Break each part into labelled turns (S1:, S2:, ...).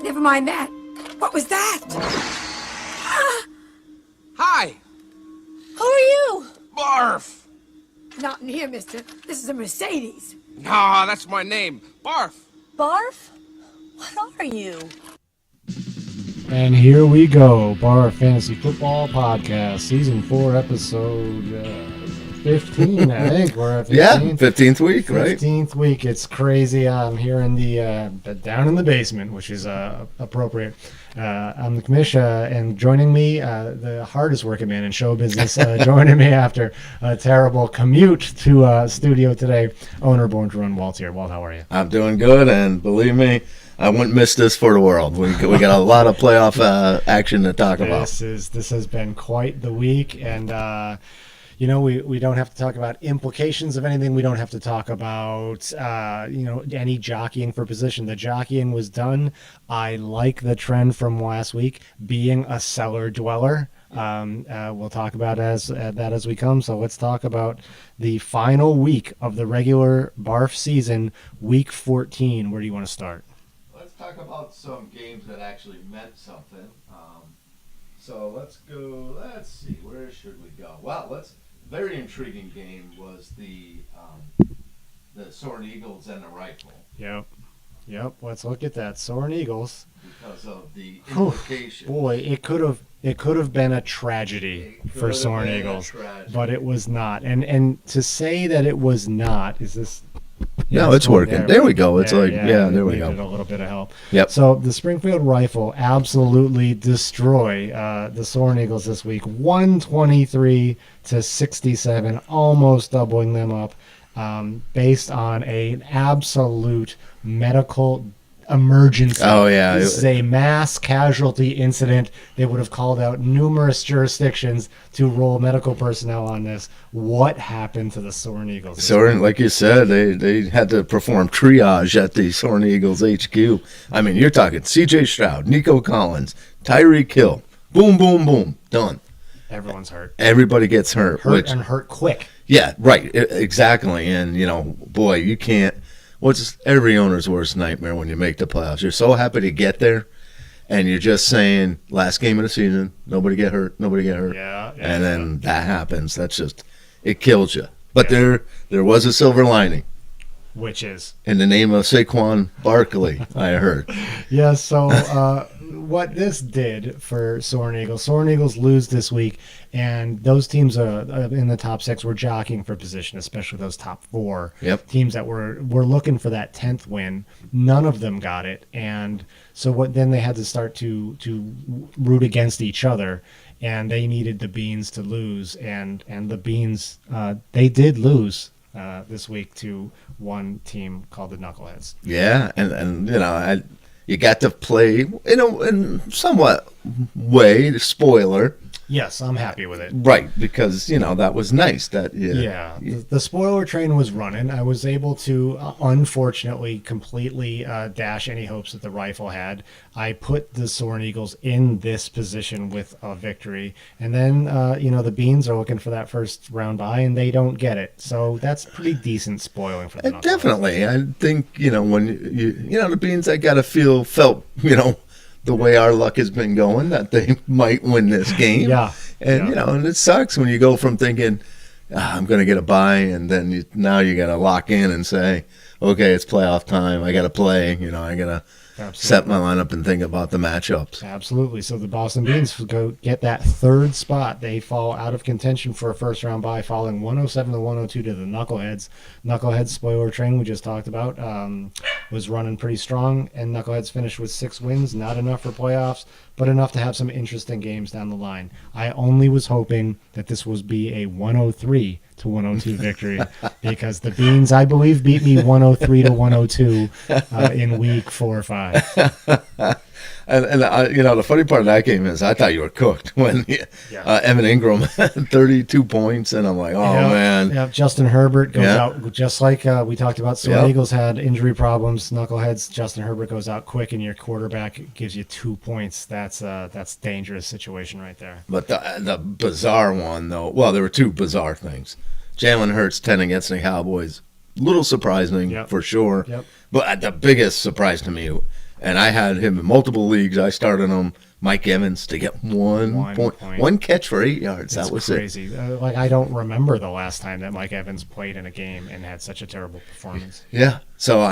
S1: Never mind that. What was that?
S2: Hi!
S3: Who are you?
S2: BARFF!
S1: Not in here, mister. This is a Mercedes.
S2: Nah, that's my name. BARFF!
S3: BARFF? What are you?
S4: And here we go, BARFF Fantasy Football Podcast, Season 4, Episode 15, I think. We're at 15.
S5: Yeah, 15th week, right?
S4: 15th week. It's crazy. I'm here in the down in the basement, which is appropriate. I'm the commissioner, and joining me, the hardest working man in show business, joining me after a terrible commute to studio today, owner Born to Run, Walt here. Walt, how are you?
S5: I'm doing good, and believe me, I wouldn't miss this for the world. We got a lot of playoff action to talk about.
S4: This has been quite the week, and we don't have to talk about implications of anything. We don't have to talk about any jockeying for position. The jockeying was done. I like the trend from last week being a cellar-dweller. We'll talk about that as we come. So let's talk about the final week of the regular BARFF season, week 14. Where do you want to start?
S5: Let's talk about some games that actually meant something. So let's go. Let's see. Where should we go? Well, very intriguing game was the Soaring Eagles and the Rifle.
S4: Yep. Let's look at that. Soaring Eagles.
S5: Because of the implications.
S4: Boy, it could have been a tragedy for Soaring Eagles, but it was not. And to say that it was not, is this?
S5: No, it's working. There we go. It's there we go.
S4: A little bit of help.
S5: Yep.
S4: So the Springfield Rifle absolutely destroy the Soaring Eagles this week, 123-67, almost doubling them up, based on an absolute medical emergency.
S5: Oh yeah,
S4: This is a mass casualty incident. They would have called out numerous jurisdictions to roll medical personnel on this. What happened to the Soaring Eagles?
S5: Soaring, like you said, they had to perform triage at the Soaring Eagles HQ. I mean, you're talking C.J. Stroud, Nico Collins, Tyreek Hill. Boom, boom, boom. Done.
S4: Everyone's hurt.
S5: Everybody gets hurt.
S4: And hurt quick.
S5: Yeah, right. Exactly. And, boy, you can't. What's every owner's worst nightmare when you make the playoffs? You're so happy to get there, and you're just saying, last game of the season, nobody get hurt.
S4: Yeah.
S5: And then that happens. That's just, it kills you. But there was a silver lining.
S4: Which is?
S5: In the name of Saquon Barkley, I heard.
S4: Yeah, so what this did for Soaring Eagles lose this week, and those teams in the top 6 were jockeying for position, especially those top 4 teams that were looking for that 10th win. None of them got it, and so then they had to start to root against each other, and they needed the Beans to lose, and the Beans, they did lose this week to one team called the Knuckleheads.
S5: Yeah, and you got to play in somewhat way, spoiler.
S4: Yes, I'm happy with it.
S5: Right, because that was nice.
S4: The spoiler train was running. I was able to, unfortunately, completely dash any hopes that the Rifle had. I put the Soaring Eagles in this position with a victory, and then the Beans are looking for that first round bye, and they don't get it. So that's pretty decent spoiling for the Knuckleheads.
S5: Definitely, I think when the Beans, I gotta felt the way our luck has been going, that they might win this game. And it sucks when you go from thinking, I'm going to get a bye, and then now you got to lock in and say, okay, it's playoff time. I got to play. I got to set my lineup and think about the matchups.
S4: Absolutely. So the Boston Beans go get that 3rd spot. They fall out of contention for a first round bye, falling 107-102 to the Knuckleheads. Knuckleheads spoiler train we just talked about was running pretty strong, and Knuckleheads finished with 6 wins. Not enough for playoffs, but enough to have some interesting games down the line. I only was hoping that this would be a 103-102 victory because the Beans, I believe, beat me 103-102 in week 4 or 5.
S5: And the funny part of that game is I thought you were cooked when Evan Ingram had 32 points, and I'm like, man.
S4: Yeah, Justin Herbert goes out just like we talked about. So Eagles had injury problems. Knuckleheads. Justin Herbert goes out quick, and your quarterback gives you 2 points. That's dangerous situation right there.
S5: But the bizarre one though, well, there were 2 bizarre things. Jalen Hurts 10 against the Cowboys, little surprising for sure. But the biggest surprise to me. and I had him in multiple leagues. I started him, Mike Evans, to get 1 point. 1 catch for 8 yards.
S4: It's
S5: that was
S4: crazy. Like, I don't remember the last time that Mike Evans played in a game and had such a terrible performance.
S5: Yeah. So,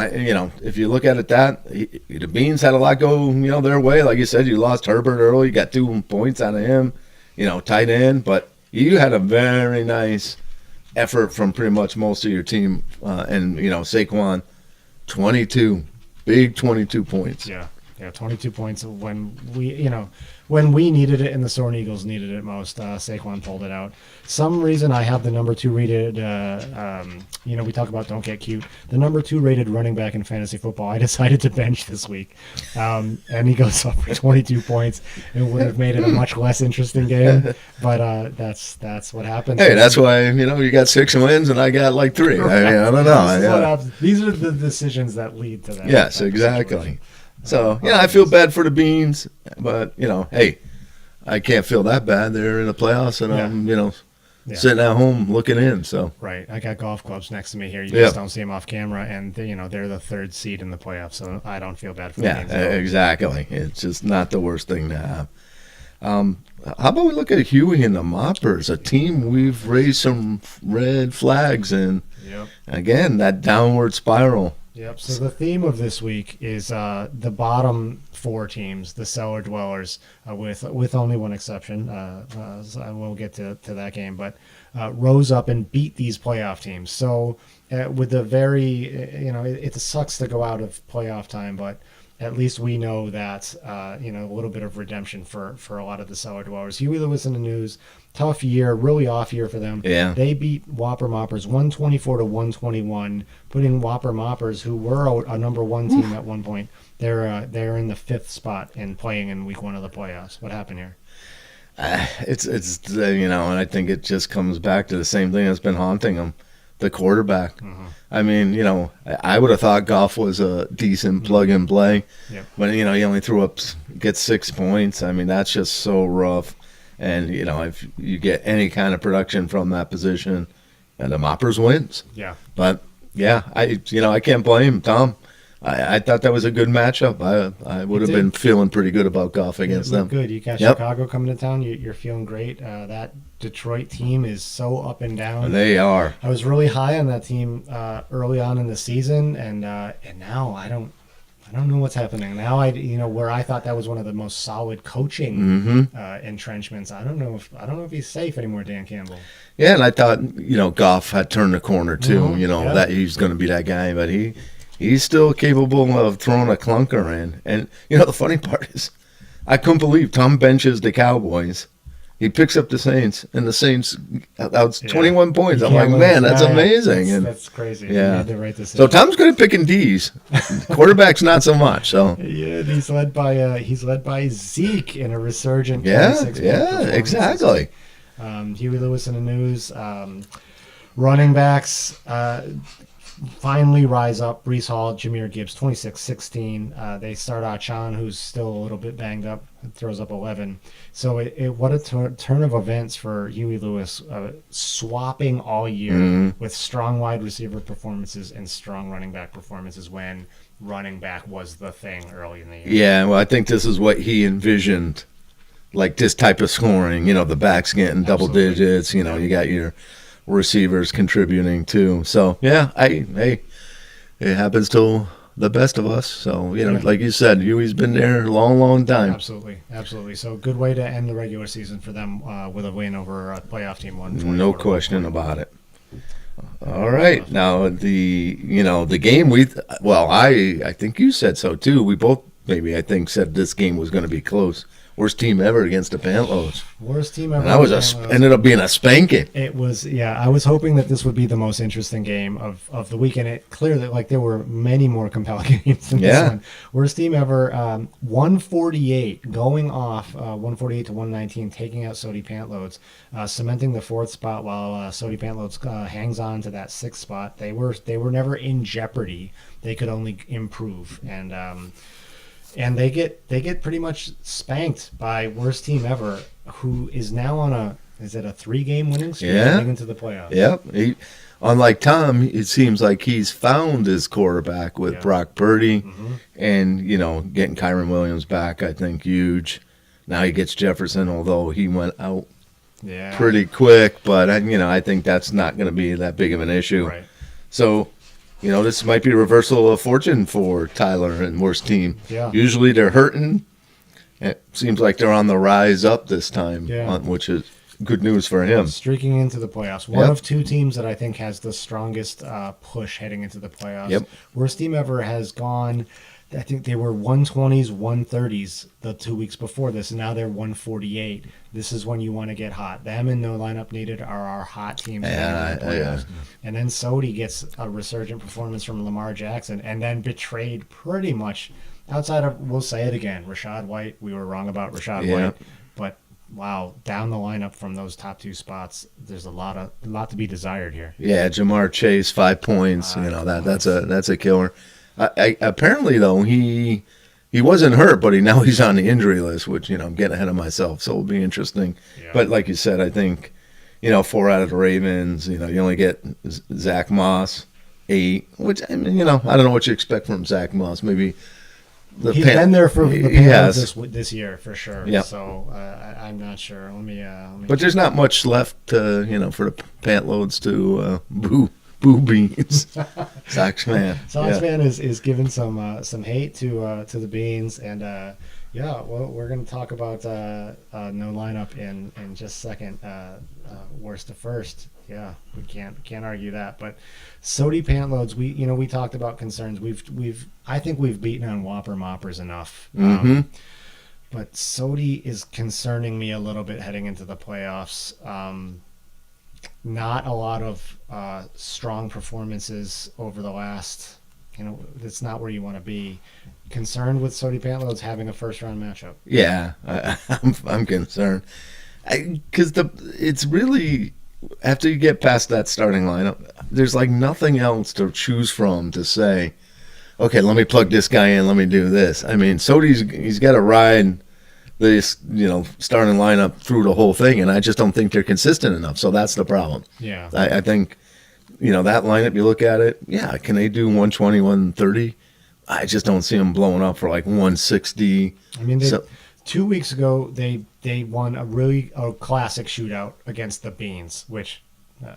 S5: if you look at it the Beans had a lot go, their way. Like you said, you lost Herbert early. You got 2 points out of him, tight end. But you had a very nice effort from pretty much most of your team. And Saquon, 22. Big 22 points.
S4: Yeah, 22 points when we needed it and the Soaring Eagles needed it most. Saquon pulled it out. Some reason I have the number 2 rated. We talk about don't get cute. The number 2 rated running back in fantasy football. I decided to bench this week, and he goes up for 22 points. It would have made it a much less interesting game, but that's what happens.
S5: Hey, that's why you got 6 wins and I got like 3.
S4: Right.
S5: I don't know.
S4: These are the decisions that lead to that.
S5: Yes, exactly. So, I feel bad for the Beans, but, hey, I can't feel that bad. They're in the playoffs, and I'm, sitting at home looking in. So
S4: right, I got golf clubs next to me here. You just don't see them off camera, and they're the 3rd seed in the playoffs, so I don't feel bad for the Beans.
S5: Exactly. It's just not the worst thing to have. How about we look at Huey and the Moppers, a team we've raised some red flags in.
S4: Yep.
S5: Again, that downward spiral.
S4: Yep. So the theme of this week is the bottom 4 teams, the Cellar-Dwellars, with only one exception. So we'll get to that game, but rose up and beat these playoff teams. So with the very, it sucks to go out of playoff time, but at least we know that, a little bit of redemption for a lot of the Cellar-Dwellars. Huey Lewis in the news. Tough year, really off year for them.
S5: Yeah.
S4: They beat Whopper Moppers 124-121, putting Whopper Moppers, who were a number 1 team at one point, they're in the 5th spot and playing in week 1 of the playoffs. What happened here?
S5: It's and I think it just comes back to the same thing that's been haunting them, the quarterback. Mm-hmm. I mean, I would have thought Goff was a decent plug and play, but he only gets 6 points. I mean, that's just so rough. And, if you get any kind of production from that position, the Moppers wins.
S4: Yeah.
S5: But, I can't blame Tom. I thought that was a good matchup. I would have been feeling pretty good about Goff against them.
S4: Good. You got Chicago coming to town. You're feeling great. That Detroit team is so up and down.
S5: They are.
S4: I was really high on that team early on in the season, and now I don't know what's happening. Now where I thought that was one of the most solid coaching entrenchments. I don't know if he's safe anymore, Dan Campbell. Yeah,
S5: and I thought Goff had turned the corner too. That he's going to be that guy, but he's still capable of throwing a clunker in. And the funny part is, I couldn't believe Tom benches the Cowboys. He picks up the Saints, and the Saints out 21 points. I'm like, man, that's amazing.
S4: That's crazy.
S5: Yeah.
S4: So
S5: Tom's good at picking D's. Quarterbacks not so much. So
S4: yeah, he's led by Zeke in a resurgent.
S5: Yeah, exactly.
S4: Huey Lewis in the news. Running backs finally rise up. Breece Hall, Jahmyr Gibbs, 26-16. They start Achan, who's still a little bit banged up, throws up 11. So what a turn of events for Huey Lewis, swapping all year with strong wide receiver performances and strong running back performances when running back was the thing early in the year.
S5: Yeah, well, I think this is what he envisioned, like this type of scoring. The backs getting double digits. You got your receivers contributing too. So it happens to the best of us. So like you said, Huey's been there a long time.
S4: Absolutely. So good way to end the regular season for them with a win over a playoff team.
S5: No question about it. All right, now the game I think you said so too. We both said this game was going to be close. Worst team ever against the Pantlows.
S4: Worst team ever.
S5: And that was ended up being a spanking.
S4: It was, I was hoping that this would be the most interesting game of the weekend. It clearly, there were many more compelling games than this one. Worst team ever. 148 going off. 148 to 119, taking out Sody Pantloads, cementing the 4th spot while Sody Pantloads hangs on to that 6th spot. They were never in jeopardy. They could only improve, and they get pretty much spanked by worst team ever, who is now on a is it a 3-game winning streak
S5: Yeah.
S4: heading into the playoffs?
S5: Yep. Unlike Tom, it seems like he's found his quarterback with Brock Purdy, and getting Kyron Williams back. I think huge. Now he gets Jefferson, although he went out pretty quick. But I think that's not going to be that big of an issue.
S4: Right.
S5: So, this might be a reversal of fortune for Tyler and worst team.
S4: Yeah.
S5: Usually they're hurting. It seems like they're on the rise up this time, which is good news for him.
S4: Streaking into the playoffs. One of two teams that I think has the strongest push heading into the playoffs.
S5: Yep.
S4: Worst team ever has gone, I think they were 120s, 130s the 2 weeks before this, and now they're 148. This is when you want to get hot. Them and no lineup needed are our hot teams. And then Sodi gets a resurgent performance from Lamar Jackson, and then betrayed pretty much outside of, we'll say it again, Rashad White. We were wrong about Rashad White, but wow, down the lineup from those top two spots, there's a lot to be desired here. Yeah,
S5: Jamar Chase, 5 points. That's a killer. Apparently though, he wasn't hurt, but now he's on the injury list, which I'm getting ahead of myself, so it'll be interesting. Yeah. But like you said, I think 4 out of the Ravens. You only get Zach Moss 8, which I don't know what you expect from Zach Moss. Maybe.
S4: He's been there for the Panthers this year for sure.
S5: Yep.
S4: So I'm not sure. Let me
S5: but there's not much left, for the pant loads to boo beans. Sox fan.
S4: Fan is giving some hate to the beans, and well, we're going to talk about no lineup in just a second. Worst to first. Yeah, we can't argue that. But Sodi pantloads, we talked about concerns. I think we've beaten on Whopper Moppers enough. But Sodi is concerning me a little bit heading into the playoffs. Not a lot of strong performances over the last. That's not where you want to be. Concerned with Sodi pantloads having a first round matchup.
S5: Yeah, I'm concerned because it's really. After you get past that starting lineup, there's like nothing else to choose from to say, okay, let me plug this guy in, let me do this. I mean, he's got to ride this, starting lineup through the whole thing, and I just don't think they're consistent enough. So that's the problem.
S4: Yeah.
S5: I think, that lineup, you look at it, can they do 120, 130? I just don't see them blowing up for like 160.
S4: I mean, 2 weeks ago, they won a classic shootout against the Beans, which,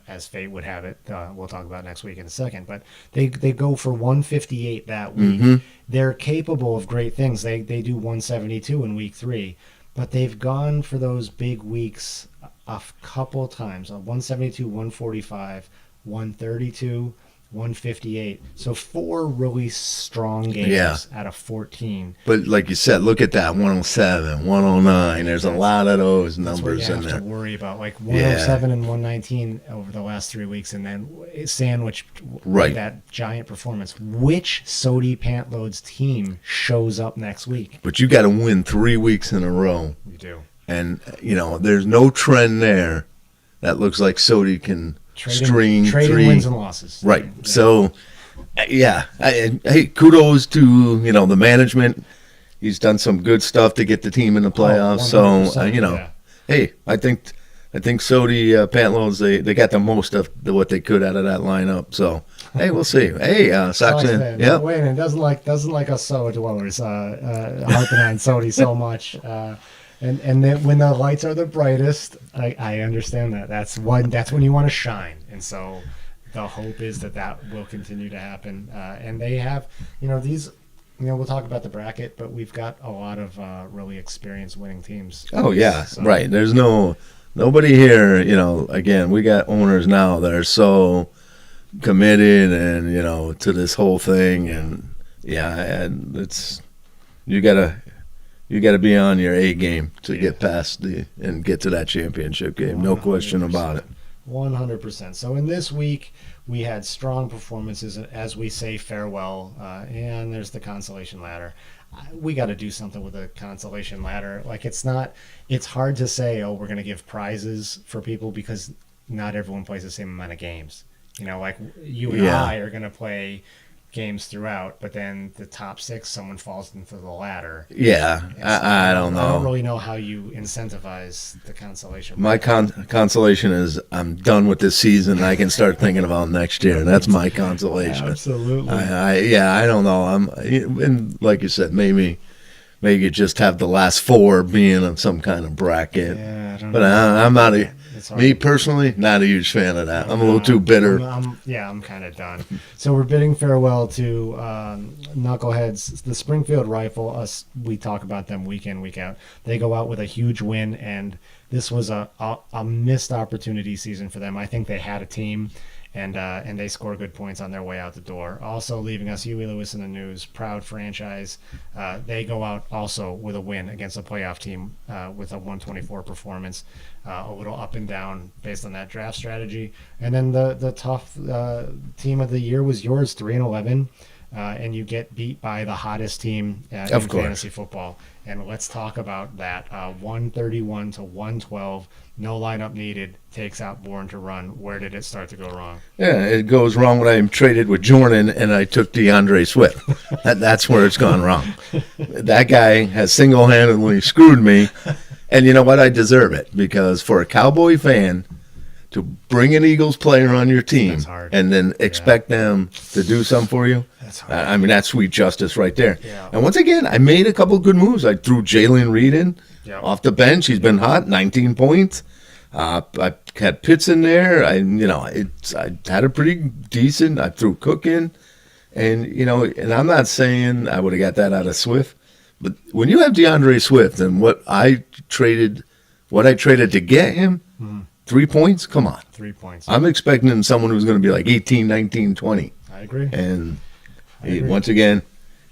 S4: as fate would have it, we'll talk about next week in a second. But they go for 158 that week. They're capable of great things. They do 172 in week 3, but they've gone for those big weeks a couple times. 172, 145, 132. 158. So 4 really strong games out of 14.
S5: But like you said, look at that 107, 109. There's a lot of those numbers in there.
S4: You have to worry about like 107 and 119 over the last 3 weeks, and then sandwiched that giant performance. Which Sodi Pantloads team shows up next week?
S5: But you got to win 3 weeks in a row.
S4: You do.
S5: And there's no trend there that looks like Sodi can. Trading
S4: wins and losses.
S5: Right. Yeah. So, hey, kudos to, the management. He's done some good stuff to get the team in the playoffs. Hey, I think Sodi Pantloads, they got the most of what they could out of that lineup. So, hey, we'll see. Hey, Sox fan.
S4: Yeah. Wait a minute. Doesn't like us Cellar-Dwellars harping on Sodi so much. And then when the lights are the brightest, I understand that. That's when you want to shine. And so the hope is that will continue to happen. And they have, these, we'll talk about the bracket, but we've got a lot of really experienced winning teams.
S5: Oh, yeah, so. Right. There's nobody here, again, we got owners now that are so committed and, to this whole thing. And, and it's, you got to be on your A game to get past and get to that championship game. 100%. No question about it.
S4: 100%. So in this week, we had strong performances as we say farewell, and there's the consolation ladder. We got to do something with the consolation ladder. Like it's hard to say, we're going to give prizes for people because not everyone plays the same amount of games. Like you and I are going to play games throughout, but then the top 6, someone falls into the ladder.
S5: Yeah, I don't know.
S4: I don't really know how you incentivize the consolation.
S5: My consolation is I'm done with this season. I can start thinking about next year. That's my consolation.
S4: Absolutely.
S5: I don't know. And like you said, maybe you just have the last 4 being on some kind of bracket.
S4: Yeah, I don't
S5: but
S4: know.
S5: I'm not me
S4: hard.
S5: personally, not a huge fan of that. I'm a little too bitter.
S4: I'm kind of done. So we're bidding farewell to Knuckleheads, the Springfield Rifle. We talk about them week in, week out. They go out with a huge win, and this was a missed opportunity season for them. I think they had a team, and they score good points on their way out the door. Also leaving us, Huey Lewis in the news, proud franchise. They go out also with a win against a playoff team with a 124 performance. A little up and down based on that draft strategy. And then the tough team of the year was yours, 3-11. And you get beat by the hottest team in fantasy football. And let's talk about that. 131 to 112, no lineup needed, takes out Born to Run. Where did it start to go wrong?
S5: Yeah, it goes wrong when I traded with Jordan and I took DeAndre Swift. That's where it's gone wrong. That guy has single-handedly screwed me. And you know what? I deserve it, because for a Cowboy fan to bring an Eagles player on your team and then expect them to do something for you, that's hard. I mean, that's sweet justice right there. Yeah. And once again, I made a couple of good moves. I threw Jalen Reed in off the bench. He's been hot, 19 points. I had Pitts in there. I had a pretty decent. I threw Cook in, and I'm not saying I would have got that out of Swift. But when you have DeAndre Swift and what I traded to get him, 3 points, come on.
S4: 3 points.
S5: I'm expecting someone who's going to be like 18, 19, 20.
S4: I agree.
S5: And once again,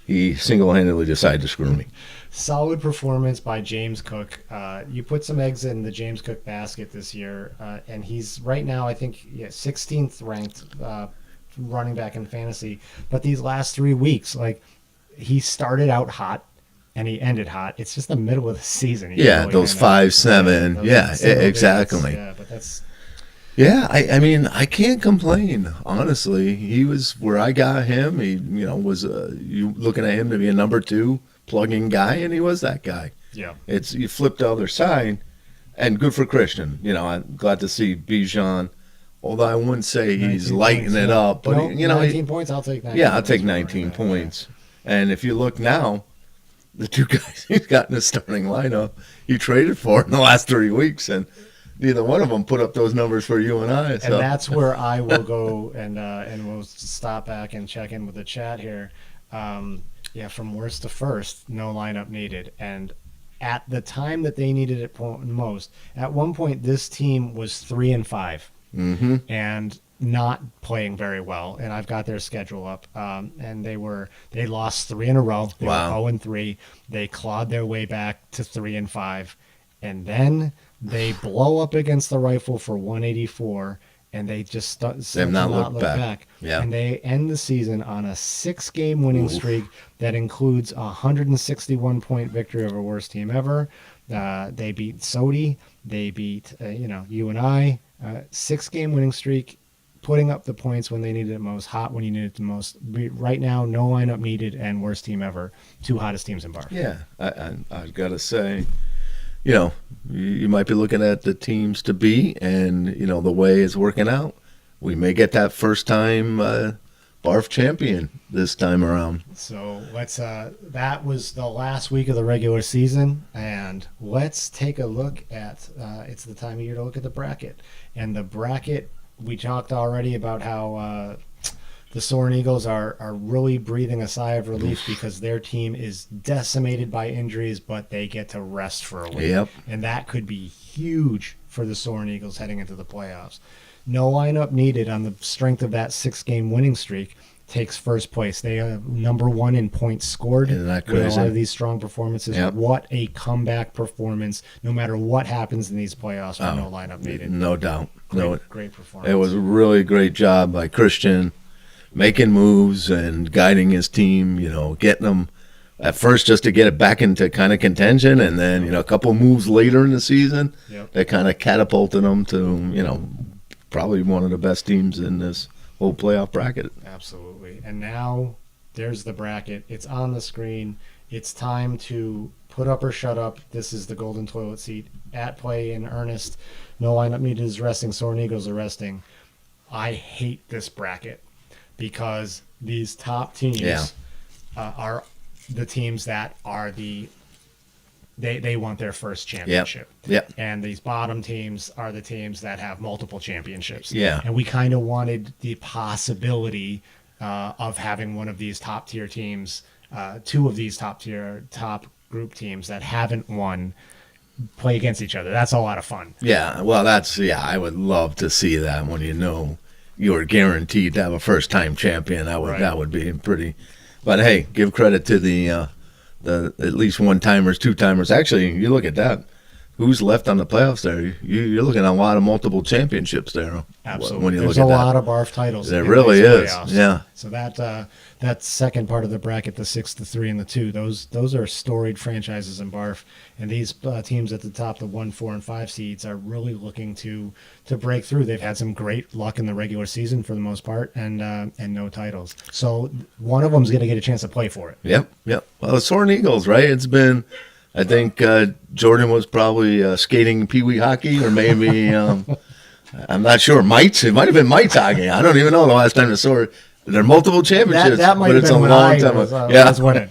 S5: he single-handedly decided to screw me.
S4: Solid performance by James Cook. You put some eggs in the James Cook basket this year, and he's right now, I think, 16th ranked running back in fantasy. But these last 3 weeks, he started out hot, and he ended hot. It's just the middle of the season.
S5: Those 5, 7. Exactly.
S4: Yeah, but that's.
S5: Yeah, I mean, I can't complain. Honestly, he was where I got him. He, was you looking at him to be a number 2 plug-in guy, and he was that guy.
S4: Yeah.
S5: You flipped the other side, and good for Christian. I'm glad to see Bijan. Although I wouldn't say he's lighting it up, but
S4: 19 points. I'll take 19.
S5: Yeah, I'll take 19 points. And if you look now, the 2 guys he's got in the starting lineup, he traded for in the last 3 weeks, and neither one of them put up those numbers for you and I. So.
S4: And that's where I will go and we'll stop back and check in with the chat here. From worst to first, no lineup needed. And at the time that they needed it most, at one point this team was 3-5 and not playing very well, and I've got their schedule up, and they lost 3 in a row. They were 0-3. They clawed their way back to 3-5, and then they blow up against the Rifle for 184, and they just
S5: they've not looked back. Yeah.
S4: And they end the season on a 6-game winning streak that includes a 161-point victory over worst team ever. They beat Sodi. They beat you and I. 6-game winning streak, putting up the points when they needed it most, hot when you needed it the most. Right now, no lineup needed, and worst team ever. 2 hottest teams in BARFF.
S5: Yeah, I've got to say, you might be looking at the teams to beat, and, the way it's working out, we may get that first-time BARFF champion this time around.
S4: So let's. That was the last week of the regular season, and let's take a look at. It's the time of year to look at the bracket, and the bracket. We talked already about how the Soaring Eagles are really breathing a sigh of relief because their team is decimated by injuries, but they get to rest for a week, and that could be huge for the Soaring Eagles heading into the playoffs. No lineup needed on the strength of that 6-game winning streak. Takes first place. They are number 1 in points scored with a lot of these strong performances. What a comeback performance, no matter what happens in these playoffs with no lineup needed.
S5: No doubt.
S4: Great performance.
S5: It was a really great job by Christian making moves and guiding his team, getting them at first just to get it back into kind of contention, and then, a couple moves later in the season that kind of catapulted them to, probably one of the best teams in this whole playoff bracket.
S4: Absolutely. And now there's the bracket. It's on the screen. It's time to put up or shut up. This is the golden toilet seat at play in earnest. No lineup needed is resting. Soaring Eagles are resting. I hate this bracket because these top teams are the teams that are they want their first championship.
S5: Yep.
S4: And these bottom teams are the teams that have multiple championships.
S5: Yeah.
S4: And we kind of wanted the possibility of having one of these top tier teams, two of these top group teams that haven't won, play against each other. That's a lot of fun.
S5: Yeah, well, I would love to see that when you know you're guaranteed to have a first-time champion. That would be pretty. But hey, give credit to the at least one-timers, two-timers. Actually, you look at that. Who's left on the playoffs there? You're looking at a lot of multiple championships there.
S4: Absolutely.
S5: When you
S4: There's
S5: look at
S4: a
S5: that.
S4: lot of BARFF titles.
S5: There
S4: in
S5: really
S4: these
S5: is.
S4: playoffs.
S5: Yeah.
S4: So that second part of the bracket, the 6, the 3, and the 2, those are storied franchises in BARFF. And these teams at the top, the 1, 4, and 5 seeds, are really looking to break through. They've had some great luck in the regular season for the most part, and no titles. So one of them's going to get a chance to play for it.
S5: Yep. Well, the Soaring Eagles, right? It's been. I think Jordan was probably skating Pee Wee hockey, or maybe I'm not sure. It might have been Mites hockey. I don't even know the last time the Soaring. There are multiple championships,
S4: That might
S5: but
S4: have
S5: it's
S4: been
S5: a
S4: when
S5: long
S4: I
S5: time.
S4: was winning.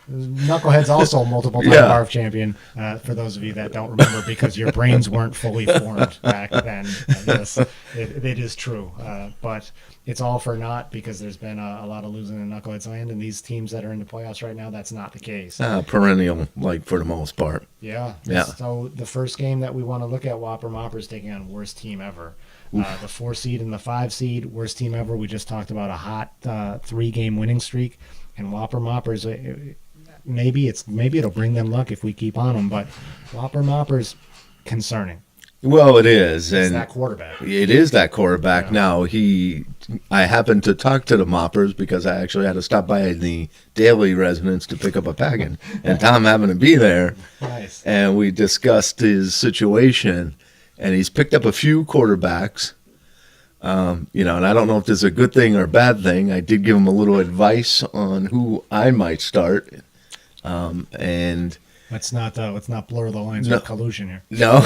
S4: Knucklehead's also multiple-time BARFF champion, for those of you that don't remember, because your brains weren't fully formed back then. Yes, it is true. But it's all for naught because there's been a lot of losing in Knucklehead's land, and these teams that are in the playoffs right now, that's not the case.
S5: Perennial, like, for the most part.
S4: Yeah.
S5: Yeah.
S4: So the first game that we want to look at, Whopper Moppers taking on worst team ever. The 4 seed and the 5 seed, worst team ever. We just talked about a hot 3-game winning streak, and Whopper Moppers. Maybe it'll bring them luck if we keep on them, but Whopper Moppers concerning.
S5: Well, it is,
S4: It's
S5: and
S4: that quarterback.
S5: it is that quarterback.
S4: Yeah.
S5: Now I happened to talk to the Moppers because I actually had to stop by the daily residence to pick up a package, and Tom happened to be there.
S4: Nice.
S5: And we discussed his situation, and he's picked up a few quarterbacks. And I don't know if this is a good thing or a bad thing. I did give him a little advice on who I might start. And
S4: Let's not blur the lines with collusion here.
S5: no,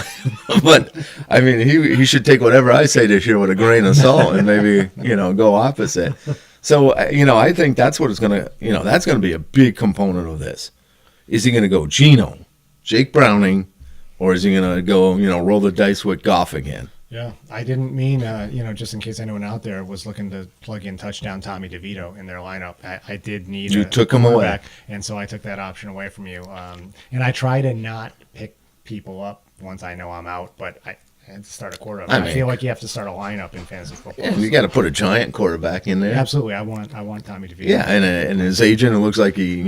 S5: but I mean, he should take whatever I say this year with a grain of salt and maybe, go opposite. So, I think that's what it's going to, that's going to be a big component of this. Is he going to go Geno, Jake Browning, or is he going to go, roll the dice with Goff again?
S4: Yeah, I didn't mean, just in case anyone out there was looking to plug in touchdown Tommy DeVito in their lineup. I did need
S5: You took him away.
S4: And so I took that option away from you. And I try to not pick people up once I know I'm out, but I had to start a quarterback. I feel like you have to start a lineup in fantasy football.
S5: Yeah, you got to put a giant quarterback in there.
S4: Yeah, absolutely. I want Tommy DeVito.
S5: Yeah, and his agent, it looks like he,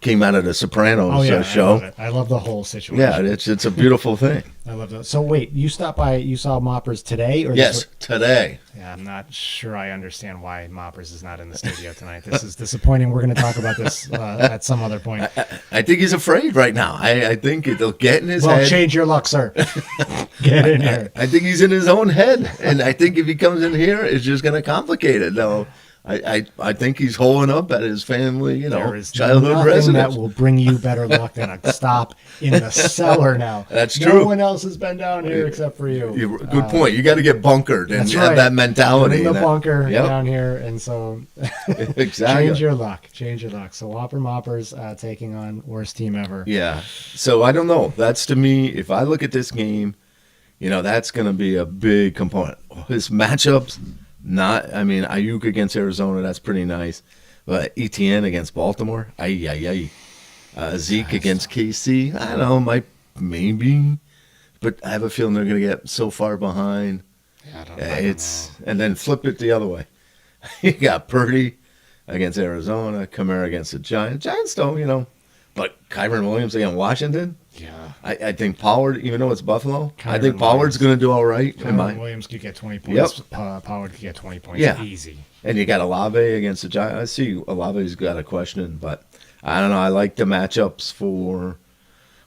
S5: came out of the Sopranos show.
S4: I love the whole situation.
S5: Yeah, it's a beautiful thing.
S4: I love that. So wait, you stopped by, you saw Moppers today? Or
S5: Yes, today.
S4: Yeah, I'm not sure I understand why Moppers is not in the studio tonight. This is disappointing. We're going to talk about this at some other point.
S5: I think he's afraid right now. I think it'll get in his
S4: Well,
S5: head.
S4: change your luck, sir. Get in here.
S5: I think he's in his own head, and I think if he comes in here, it's just going to complicate it. No, I think he's holding up at his family,
S4: There is
S5: childhood
S4: nothing
S5: residence.
S4: that will bring you better luck than a stop in the cellar now.
S5: That's
S4: No
S5: true.
S4: one else has been down here except for you.
S5: Good point. You got to get bunkered and
S4: That's
S5: have
S4: right.
S5: that mentality.
S4: I'm in the bunker
S5: Yep.
S4: down here, and so
S5: Exactly.
S4: change your luck. Change your luck. So Whopper Moppers taking on worst team ever.
S5: Yeah. So I don't know. That's, to me, if I look at this game, that's going to be a big component. His matchups, Ayuk against Arizona, that's pretty nice. But Etienne against Baltimore, Zeke against KC, I don't know, maybe. But I have a feeling they're going to get so far behind.
S4: Yeah, I don't know.
S5: And then flip it the other way. You got Purdy against Arizona, Kamara against the Giants. Giants don't, but Kyron Williams against Washington.
S4: Yeah.
S5: I think Pollard, even though it's Buffalo, I
S4: Kyron
S5: think Pollard's
S4: Williams.
S5: going to do all right.
S4: Kyron Williams could get 20 points. Pollard could get 20 points.
S5: Yeah.
S4: Easy.
S5: And you got Olave against the Giants. I see Olave's got a question, but I don't know. I like the matchups for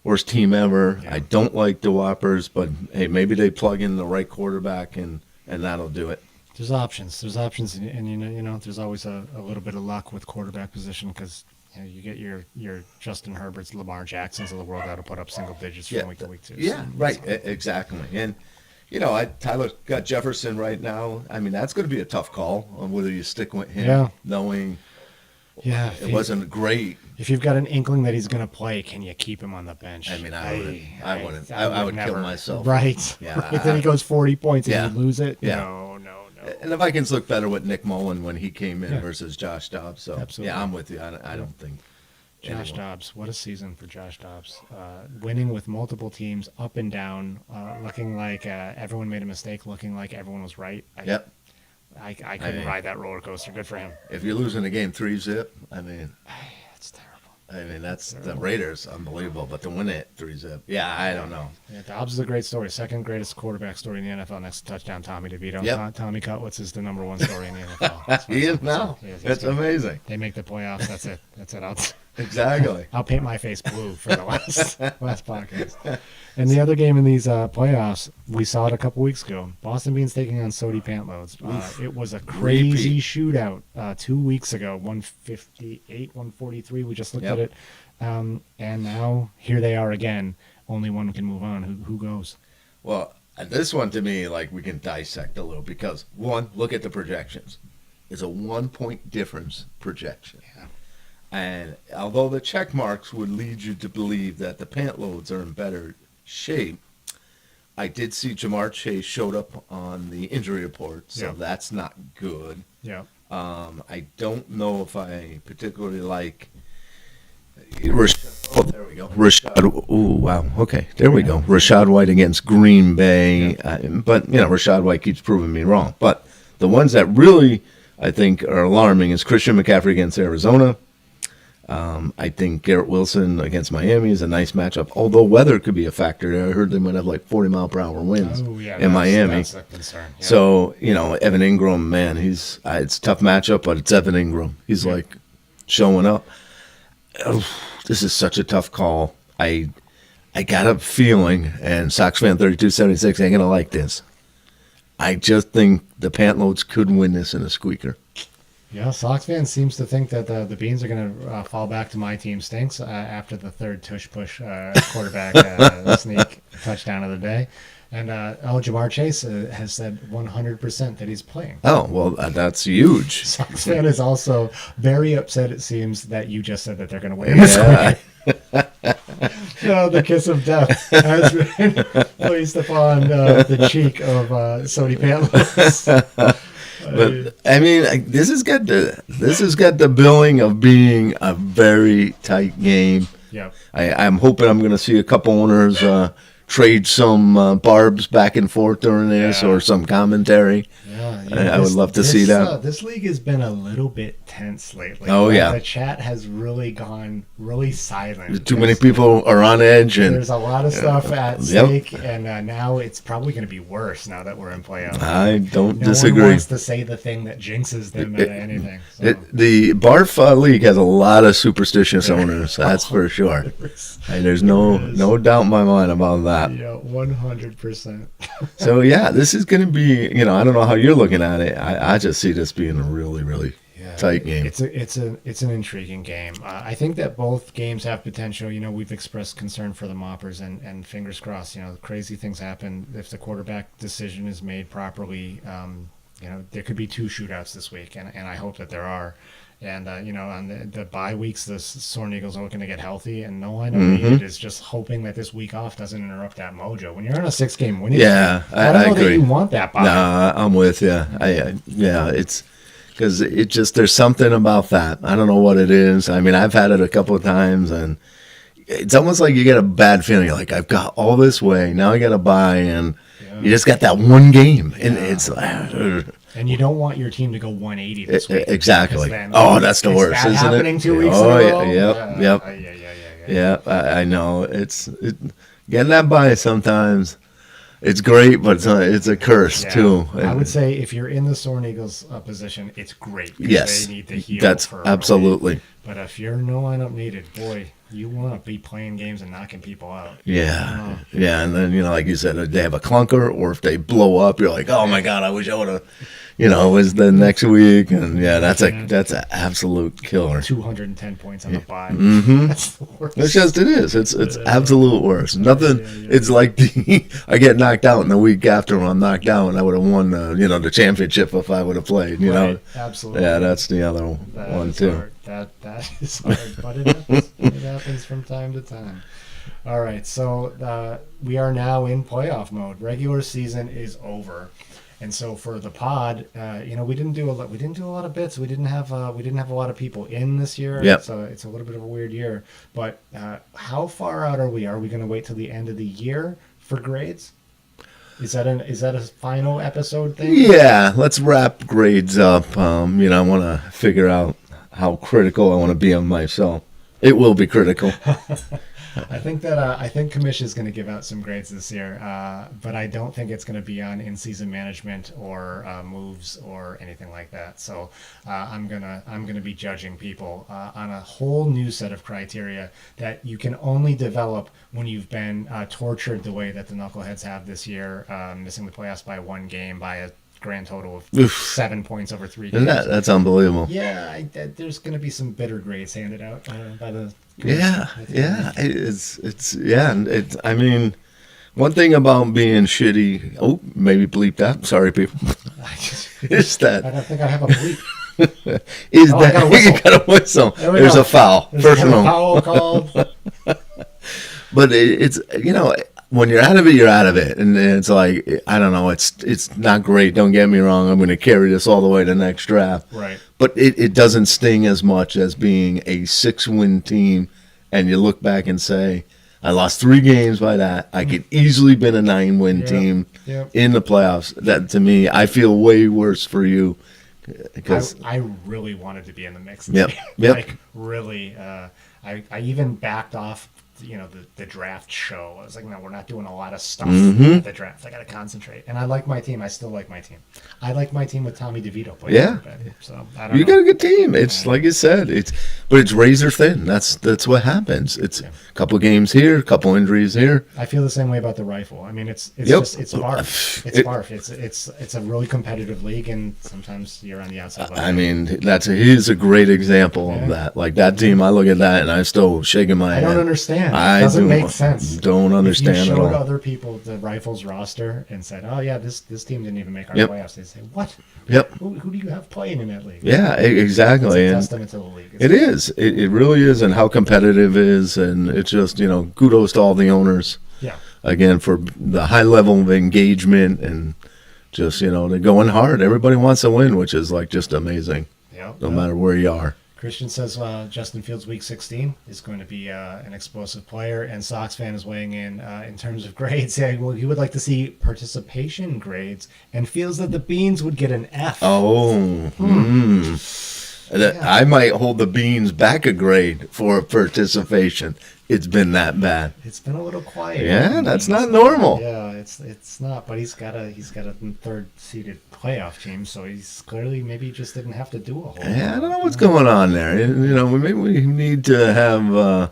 S5: worst team ever.
S4: Yeah.
S5: I don't like the Whoppers, but hey, maybe they plug in the right quarterback and that'll do it.
S4: There's options. And you know, there's always a little bit of luck with quarterback position because you get your Justin Herberts, Lamar Jacksons of the world that'll put up single digits from week to week too.
S5: Yeah,
S4: so,
S5: right, exactly. And Tyler got Jefferson right now. I mean, that's going to be a tough call on whether you stick with him, knowing it wasn't great.
S4: If you've got an inkling that he's going to play, can you keep him on the bench?
S5: I mean, I wouldn't. I would kill myself.
S4: Right.
S5: Yeah.
S4: Right. Then he goes 40 points and you lose it.
S5: Yeah.
S4: No.
S5: And the Vikings look better with Nick Mullen when he came in versus Josh Dobbs. So
S4: absolutely.
S5: Yeah, I'm with you. I don't think.
S4: Josh Dobbs, what a season for Josh Dobbs. Winning with multiple teams up and down, looking like everyone made a mistake, looking like everyone was right. I couldn't ride that roller coaster. Good for him.
S5: If you're losing a game 3-0, I mean,
S4: that's terrible.
S5: I mean, that's the Raiders, unbelievable. But to win it 3-0, I don't know.
S4: Yeah, Dobbs is a great story. Second greatest quarterback story in the NFL next to touchdown Tommy DeVito.
S5: Yep.
S4: Tommy Cutlitz is the number one story in the NFL.
S5: He is now. That's amazing.
S4: They make the playoffs. That's it.
S5: Exactly.
S4: I'll paint my face blue for the last podcast. And the other game in these playoffs, we saw it a couple weeks ago. Boston Beans taking on Sody Pantloads. It was a crazy shootout 2 weeks ago. 158, 143. We just looked at it. And now here they are again. Only one can move on. Who goes?
S5: Well, and this one to me, like, we can dissect a little because, one, look at the projections. It's a 1 point difference projection.
S4: Yeah.
S5: And although the check marks would lead you to believe that the Pantloads are in better shape, I did see Jamar Chase showed up on the injury report, so that's not good.
S4: Yeah.
S5: I don't know if I particularly like Rashad. Oh, there we go. Rashad. Ooh, wow. Okay, there we go. Rashad White against Green Bay. But, Rashad White keeps proving me wrong. But the ones that really, I think, are alarming is Christian McCaffrey against Arizona. I think Garrett Wilson against Miami is a nice matchup, although weather could be a factor. I heard they might have like 40-mile-per-hour winds in Miami.
S4: That's a concern. Yeah.
S5: So, Evan Ingram, man, it's a tough matchup, but it's Evan Ingram. He's like showing up. Oh, this is such a tough call. I got a feeling, and Sox fan 3276 ain't going to like this. I just think the Pantloads could win this in a squeaker.
S4: Yeah, Sox fan seems to think that the Beans are going to fall back to my team stinks after the third tush-push quarterback sneak touchdown of the day. And Jamar Chase has said 100% that he's playing.
S5: Oh, well, that's huge.
S4: Sox fan is also very upset, it seems, that you just said that they're going to win this week. The kiss of death has been placed upon the cheek of Sody Pantloads.
S5: But I mean, this has got the billing of being a very tight game.
S4: Yeah,
S5: I'm hoping I'm going to see a couple owners trade some barbs back and forth during this or some commentary. I would love to see that.
S4: This league has been a little bit tense lately.
S5: Oh, yeah.
S4: The chat has really gone really silent.
S5: Too many people are on edge. And
S4: there's a lot of stuff at stake, and now it's probably going to be worse now that we're in playoffs.
S5: I don't
S4: no
S5: disagree.
S4: No one wants to say the thing that jinxes them at anything. So.
S5: The BARFF league has a lot of superstitious owners, that's for sure. There's no doubt in my mind about that.
S4: Yeah, 100%.
S5: So, this is going to be, I don't know how you're looking at it. I just see this being a really, really tight game.
S4: It's an intriguing game. I think that both games have potential. We've expressed concern for the Moppers, and fingers crossed. Crazy things happen if the quarterback decision is made properly. There could be 2 shootouts this week, and I hope that there are. And, on the bye weeks, the Soaring Eagles are looking to get healthy, and no line needed is just hoping that this week off doesn't interrupt that mojo. When you're on a 6-game winning streak, I don't know
S5: agree.
S4: that you want that bye.
S5: Nah, I'm with you. It's because there's something about that. I don't know what it is. I mean, I've had it a couple of times, and it's almost like you get a bad feeling. You're like, I've got all this way. Now I got to buy, and you just got that one game. And it's
S4: and you don't want your team to go 180 this week.
S5: Exactly.
S4: Then,
S5: that's the worst, isn't it?
S4: Happening 2 weeks in a row?
S5: Yep. Yeah, I know. Getting that by sometimes. It's great, but it's a curse too.
S4: I would say if you're in the Soaring Eagles position, it's great.
S5: Yes,
S4: they need to heal.
S5: That's absolutely.
S4: But if you're no lineup needed, boy, You want to be playing games and knocking people out.
S5: Yeah. Yeah. And then, like you said, if they have a clunker or if they blow up, you're like, oh my God, I wish I would have, it was the next week. And that's an absolute killer.
S4: 210 points on the bye.
S5: Mm-hmm.
S4: That's the worst.
S5: It's just, it is. It's absolute worst. Nothing. It's like I get knocked out and the week after when I'm knocked out and I would have won the championship if I would have played,
S4: Right. Absolutely.
S5: Yeah, that's the other one too.
S4: Hard. That is hard, but it happens from time to time. All right, so we are now in playoff mode. Regular season is over, and so for the pod, we didn't do a lot. We didn't do a lot of bits. We didn't have a lot of people in this year.
S5: Yep.
S4: So it's a little bit of a weird year. But how far out are we? Are we going to wait till the end of the year for grades? Is that a final episode thing?
S5: Yeah, let's wrap grades up. I want to figure out how critical I want to be on myself. It will be critical.
S4: I think Commish is going to give out some grades this year, but I don't think it's going to be on in-season management or moves or anything like that. So I'm gonna be judging people on a whole new set of criteria that you can only develop when you've been tortured the way that the Knuckleheads have this year, missing the playoffs by one game by a grand total of 7 points over 3 games.
S5: That's unbelievable.
S4: Yeah, there's going to be some bitter grades handed out by the.
S5: Yeah. I mean, one thing about being shitty. Oh, maybe bleep that. Sorry, people. Is that?
S4: I don't think I have a bleep.
S5: Is
S4: I
S5: that
S4: got a whistle.
S5: you got a whistle? There's
S4: go.
S5: a foul.
S4: There's a foul called.
S5: But it's when you're out of it, you're out of it, and it's like I don't know. It's not great. Don't get me wrong. I'm going to carry this all the way to next draft.
S4: Right.
S5: But it doesn't sting as much as being a 6-win team, and you look back and say, I lost 3 games by that. I could easily been a 9-win team in the playoffs. That to me, I feel way worse for you because
S4: I really wanted to be in the mix.
S5: Yep.
S4: Like really, I even backed off. The draft show. I was like, no, we're not doing a lot of stuff at the draft. I got to concentrate. And I like my team. I still like my team. I like my team with Tommy DeVito playing.
S5: Yeah.
S4: So I don't know.
S5: Got a good team. It's like you said. But it's razor thin. That's what happens. It's a couple games here, a couple injuries here.
S4: I feel the same way about the rifle. I mean, it's BARFF. It's BARFF. It's a really competitive league, and sometimes you're on the outside.
S5: I mean, he's a great example of that. Like that team, I look at that and I'm still shaking my head.
S4: I don't understand.
S5: I
S4: doesn't make sense.
S5: Don't understand
S4: if you
S5: at
S4: showed
S5: all.
S4: other people the Rifles roster and said, "Oh yeah, this team didn't even make our playoffs," they'd say, "What?
S5: Yep.
S4: Who do you have playing in that league?"
S5: Yeah, exactly.
S4: It's a testament to the league.
S5: It is. It really is, and how competitive it is, and it's just kudos to all the owners.
S4: Yeah.
S5: Again, for the high level of engagement and just they're going hard. Everybody wants to win, which is like just amazing.
S4: Yeah.
S5: No matter where you are.
S4: Christian says Justin Fields week 16 is going to be an explosive player, and Sox fan is weighing in terms of grades, saying he would like to see participation grades and feels that the Beans would get an F.
S5: Oh, I might hold the Beans back a grade for participation. It's been that bad.
S4: It's been a little quiet.
S5: Yeah, that's not normal.
S4: Yeah, it's not. But he's got a third seeded playoff team, so he's clearly maybe just didn't have to do a whole.
S5: Yeah, I don't know what's going on there. Maybe we need to have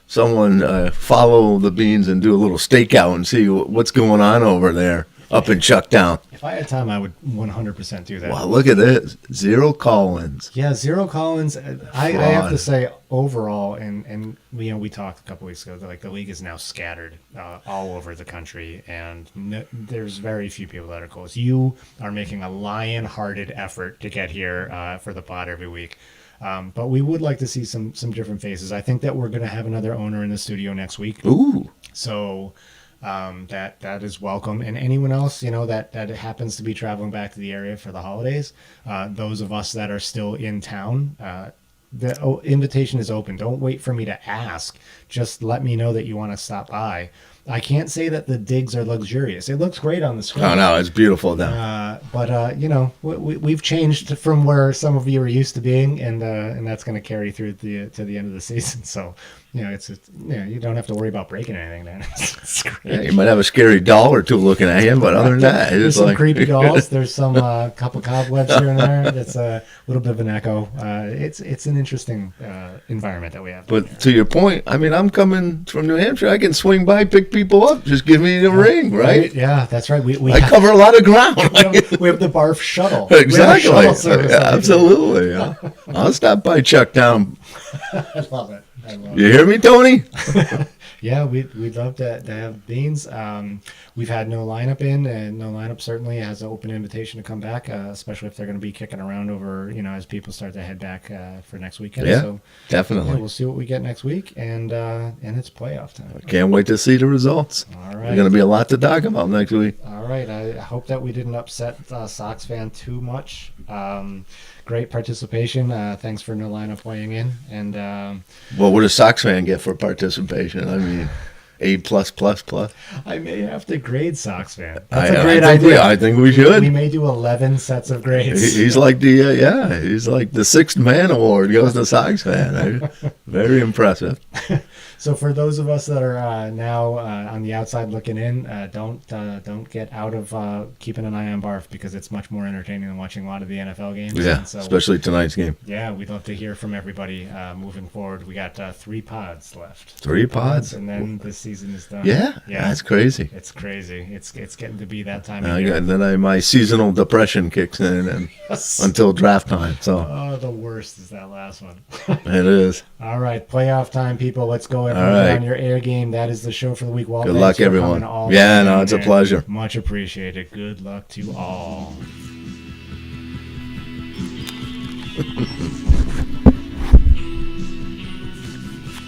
S5: someone follow the Beans and do a little stakeout and see what's going on over there up in Chucktown.
S4: If I had time, I would 100% do that.
S5: Wow, look at this. 0 call-ins.
S4: Yeah, 0 call-ins. I have to say, overall, and we talked a couple weeks ago, that the league is now scattered all over the country, and there's very few people that are close. You are making a lion-hearted effort to get here for the pod every week. But we would like to see some different faces. I think that we're going to have another owner in the studio next week.
S5: Ooh.
S4: So that is welcome, and anyone else that happens to be traveling back to the area for the holidays, those of us that are still in town, the invitation is open. Don't wait for me to ask. Just let me know that you want to stop by. I can't say that the digs are luxurious. It looks great on the screen.
S5: Oh no, it's beautiful though.
S4: But we've changed from where some of you are used to being, and that's going to carry through to the end of the season. So you don't have to worry about breaking anything. Then it's great.
S5: Yeah, you might have a scary doll or two looking at you, but other than that,
S4: There's
S5: it's
S4: some
S5: like
S4: creepy dolls. There's some couple cobwebs here and there. That's a little bit of an echo. It's an interesting environment that we have.
S5: But to your point, I mean, I'm coming from New Hampshire. I can swing by, pick people up. Just give me the ring, right?
S4: Yeah, that's right. We
S5: I cover a lot of ground.
S4: we have the BARFF shuttle.
S5: Exactly.
S4: We have a shuttle service
S5: Yeah, absolutely. Yeah. I'll stop by Chuck Down.
S4: I love it.
S5: You hear me, Tony?
S4: Yeah, we'd love to have Beans. We've had no lineup in, and no lineup certainly has an open invitation to come back, especially if they're going to be kicking around over, as people start to head back for next weekend.
S5: Yeah,
S4: so,
S5: definitely.
S4: Yeah, we'll see what we get next week, and it's playoff time.
S5: Can't wait to see the results.
S4: All right.
S5: There's going to be a lot to talk about next week.
S4: All right. I hope that we didn't upset Sox fan too much. Great participation. Thanks for no lineup weighing in. And
S5: what would a Sox fan get for participation? I mean, A+++.
S4: I may have to grade Sox fan.
S5: That's
S4: a great idea.
S5: I think we should.
S4: We may do 11 sets of grades.
S5: He's like he's like the sixth man award goes to Sox fan. Very impressive.
S4: So for those of us that are now on the outside looking in, don't get out of keeping an eye on BARFF, because it's much more entertaining than watching a lot of the NFL games.
S5: Yeah,
S4: so,
S5: especially tonight's game.
S4: Yeah, we'd love to hear from everybody moving forward. We got 3 pods left.
S5: 3 pods,
S4: and then this season is done.
S5: Yeah, that's crazy.
S4: It's crazy. It's getting to be that time of year.
S5: And then my seasonal depression kicks in and until draft time. So
S4: the worst is that last one.
S5: It is.
S4: All right, playoff time, people. Let's go everyone on your air game. That is the show for the week. Walt,
S5: good luck, everyone. Yeah, no, it's a pleasure.
S4: Much appreciated. Good luck to all.